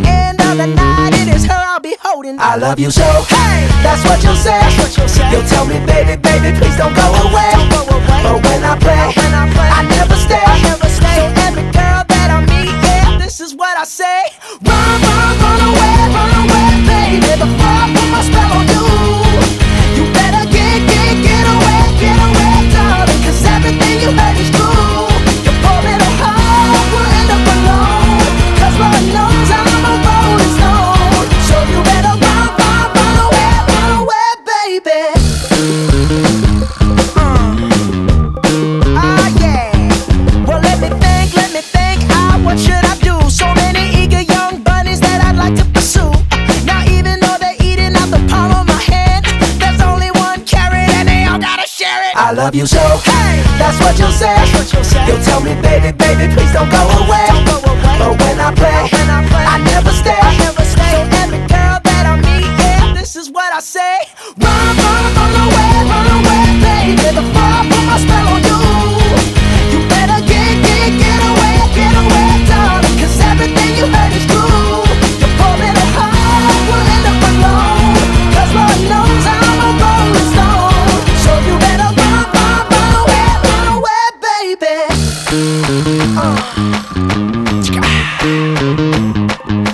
end of the night, it is her I'll be holding. I love you so, Hey, that's what you'll say. You'll tell me, baby, baby, please don't go away. But when I play, I never stay. So every girl that I meet, yeah, this is what I say. Run, run away, baby, before I put my spell on you. You better get away, darling, 'cause everything you heard is true. Your poor little heart will end up alone, 'cause Lord knows I'm a rolling stone. So you better run away, baby. Yeah. Well, let me think, what should I do? So many eager young bunnies that I'd like to pursue. Now even though they're eating out the palm of my hand, there's only one carrot and they all gotta share it. I love you so, Hey, that's what you'll say. You'll tell me, baby, baby, please don't go away. But when I play, I never stay. So every girl that I meet, yeah, this is what I say. Run away, baby, before I put my spell on you. You better get away, darling, 'cause everything you heard is true. Your poor little heart will end up alone, 'cause Lord knows I'm a rolling stone. So you better run away, baby.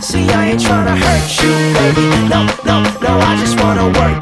See, I ain't tryna hurt you, baby. No, I just wanna work